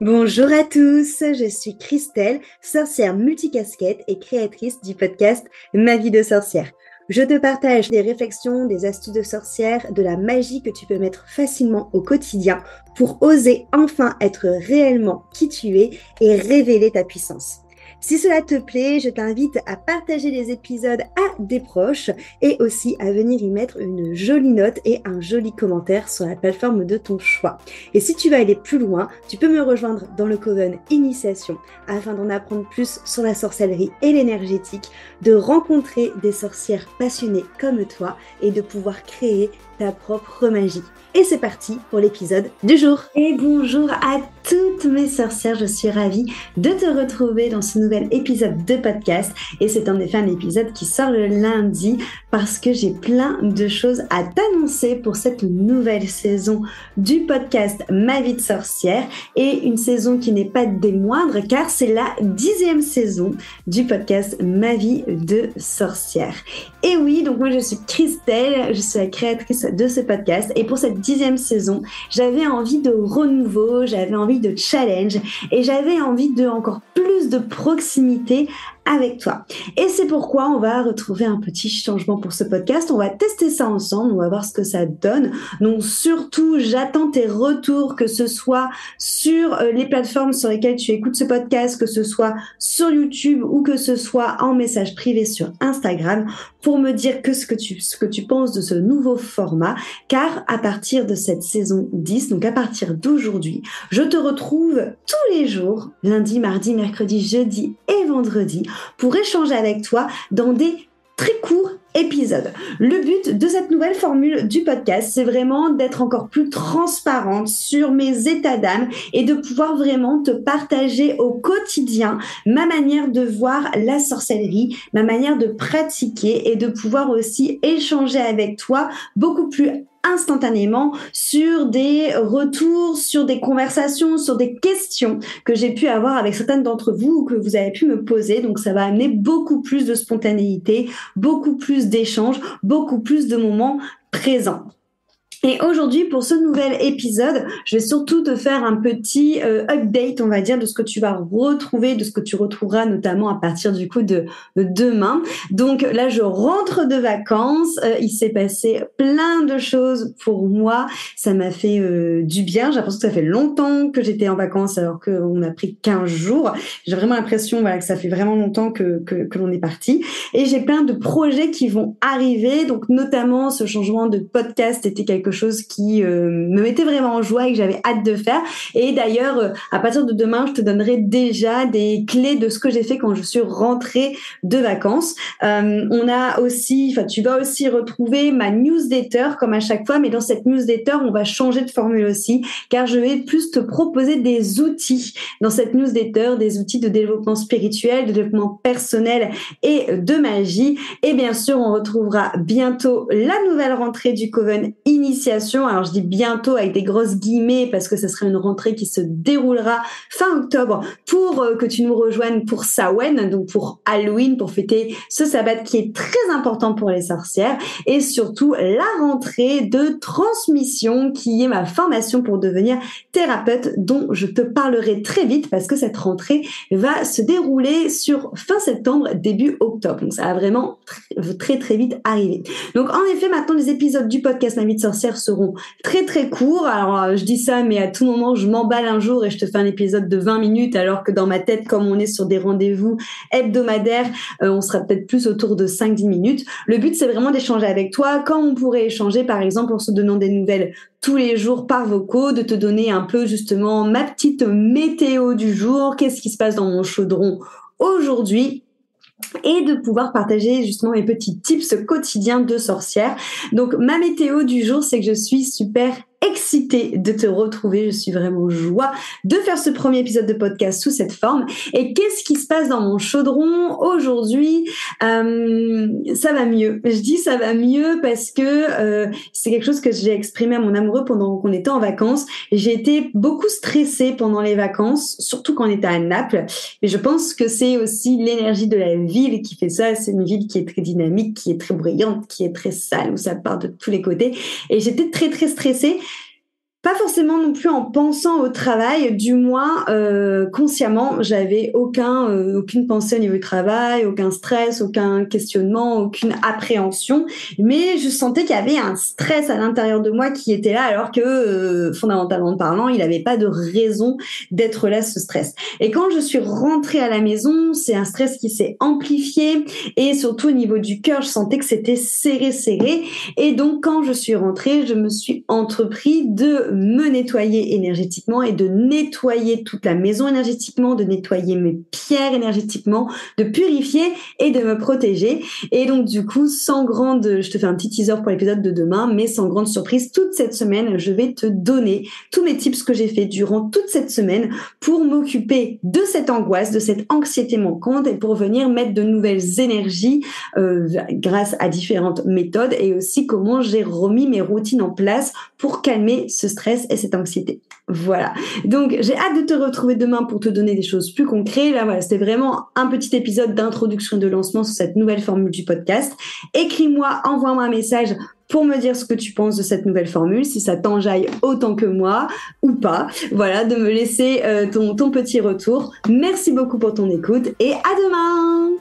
Bonjour à tous, je suis Christelle, sorcière multicasquette et créatrice du podcast Ma vie de sorcière. Je te partage des réflexions, des astuces de sorcière, de la magie que tu peux mettre facilement au quotidien pour oser enfin être réellement qui tu es et révéler ta puissance. Si cela te plaît, je t'invite à partager les épisodes à des proches et aussi à venir y mettre une jolie note et un joli commentaire sur la plateforme de ton choix. Et si tu veux aller plus loin, tu peux me rejoindre dans le Coven Initiation afin d'en apprendre plus sur la sorcellerie et l'énergétique, de rencontrer des sorcières passionnées comme toi et de pouvoir créer ta propre magie. Et c'est parti pour l'épisode du jour. Et bonjour à toutes mes sorcières, je suis ravie de te retrouver dans ce nouvel épisode de podcast. Et c'est en effet un épisode qui sort le lundi parce que j'ai plein de choses à t'annoncer pour cette nouvelle saison du podcast Ma vie de sorcière. Et une saison qui n'est pas des moindres car c'est la 10e saison du podcast Ma vie de sorcière. Et oui, donc moi je suis Christelle, je suis la créatrice de ce podcast et pour cette 10e saison, j'avais envie de renouveau, j'avais envie de challenge et j'avais envie de encore plus de proximité avec toi. Et c'est pourquoi on va retrouver un petit changement pour ce podcast. On va tester ça ensemble, on va voir ce que ça donne. Donc surtout, j'attends tes retours, que ce soit sur les plateformes sur lesquelles tu écoutes ce podcast, que ce soit sur YouTube ou que ce soit en message privé sur Instagram pour me dire ce que tu penses de ce nouveau format. Car à partir de cette saison 10, donc à partir d'aujourd'hui, je te retrouve tous les jours, lundi, mardi, mercredi, jeudi et vendredi, pour échanger avec toi dans des très courts épisodes. Le but de cette nouvelle formule du podcast, c'est vraiment d'être encore plus transparente sur mes états d'âme et de pouvoir vraiment te partager au quotidien ma manière de voir la sorcellerie, ma manière de pratiquer et de pouvoir aussi échanger avec toi beaucoup plus instantanément sur des retours, sur des conversations, sur des questions que j'ai pu avoir avec certaines d'entre vous ou que vous avez pu me poser. Donc ça va amener beaucoup plus de spontanéité, beaucoup plus d'échanges, beaucoup plus de moments présents. Et aujourd'hui, pour ce nouvel épisode, je vais surtout te faire un petit update, on va dire, de ce que tu vas retrouver, de ce que tu retrouveras notamment à partir du coup de demain. Donc là, je rentre de vacances. Il s'est passé plein de choses pour moi. Ça m'a fait du bien. J'ai l'impression que ça fait longtemps que j'étais en vacances alors qu'on a pris 15 jours. J'ai vraiment l'impression que ça fait vraiment longtemps que l'on est parti. Et j'ai plein de projets qui vont arriver. Donc notamment, ce changement de podcast était quelque chose qui me mettait vraiment en joie et que j'avais hâte de faire. Et d'ailleurs, à partir de demain, je te donnerai déjà des clés de ce que j'ai fait quand je suis rentrée de vacances. On a aussi, tu vas aussi retrouver ma newsletter comme à chaque fois, mais dans cette newsletter, on va changer de formule aussi, car je vais plus te proposer des outils dans cette newsletter, des outils de développement spirituel, de développement personnel et de magie. Et bien sûr, on retrouvera bientôt la nouvelle rentrée du Coven Initiation. Alors je dis bientôt avec des grosses guillemets parce que ce sera une rentrée qui se déroulera fin octobre pour que tu nous rejoignes pour Samhain, donc pour Halloween, pour fêter ce sabbat qui est très important pour les sorcières, et surtout la rentrée de transmission qui est ma formation pour devenir thérapeute dont je te parlerai très vite parce que cette rentrée va se dérouler sur fin septembre, début octobre. Donc ça va vraiment très très vite arriver. Donc en effet, maintenant les épisodes du podcast Ma vie de sorcière seront très très courts. Alors je dis ça, mais à tout moment je m'emballe un jour et je te fais un épisode de 20 minutes alors que dans ma tête, comme on est sur des rendez-vous hebdomadaires, on sera peut-être plus autour de 5-10 minutes. Le but c'est vraiment d'échanger avec toi, quand on pourrait échanger par exemple en se donnant des nouvelles tous les jours par vocaux, de te donner un peu justement ma petite météo du jour, qu'est-ce qui se passe dans mon chaudron aujourd'hui, et de pouvoir partager justement mes petits tips quotidiens de sorcière. Donc ma météo du jour, c'est que je suis super excitée de te retrouver. Je suis vraiment joie de faire ce premier épisode de podcast sous cette forme. Et qu'est-ce qui se passe dans mon chaudron aujourd'hui? Ça va mieux. Je dis ça va mieux parce que c'est quelque chose que j'ai exprimé à mon amoureux pendant qu'on était en vacances. J'ai été beaucoup stressée pendant les vacances, surtout quand on était à Naples. Mais je pense que c'est aussi l'énergie de la ville qui fait ça. C'est une ville qui est très dynamique, qui est très bruyante, qui est très sale, où ça part de tous les côtés. Et j'étais très, très stressée Pas forcément non plus en pensant au travail, du moins consciemment, j'avais aucune pensée au niveau du travail, aucun stress, aucun questionnement, aucune appréhension, mais je sentais qu'il y avait un stress à l'intérieur de moi qui était là, alors que fondamentalement parlant, il n'avait pas de raison d'être là, ce stress. Et quand je suis rentrée à la maison, c'est un stress qui s'est amplifié, et surtout au niveau du cœur, je sentais que c'était serré. Et donc, quand je suis rentrée, je me suis entrepris de me nettoyer énergétiquement et de nettoyer toute la maison énergétiquement, de nettoyer mes pierres énergétiquement, de purifier et de me protéger. Et donc, du coup, je te fais un petit teaser pour l'épisode de demain, mais sans grande surprise, toute cette semaine, je vais te donner tous mes tips que j'ai fait durant toute cette semaine pour m'occuper de cette angoisse, de cette anxiété manquante et pour venir mettre de nouvelles énergies grâce à différentes méthodes et aussi comment j'ai remis mes routines en place pour calmer ce stress et cette anxiété. Voilà. Donc, j'ai hâte de te retrouver demain pour te donner des choses plus concrètes. Là, voilà, c'était vraiment un petit épisode d'introduction et de lancement sur cette nouvelle formule du podcast. Écris-moi, envoie-moi un message pour me dire ce que tu penses de cette nouvelle formule, si ça t'enjaille autant que moi ou pas. Voilà, de me laisser ton petit retour. Merci beaucoup pour ton écoute et à demain!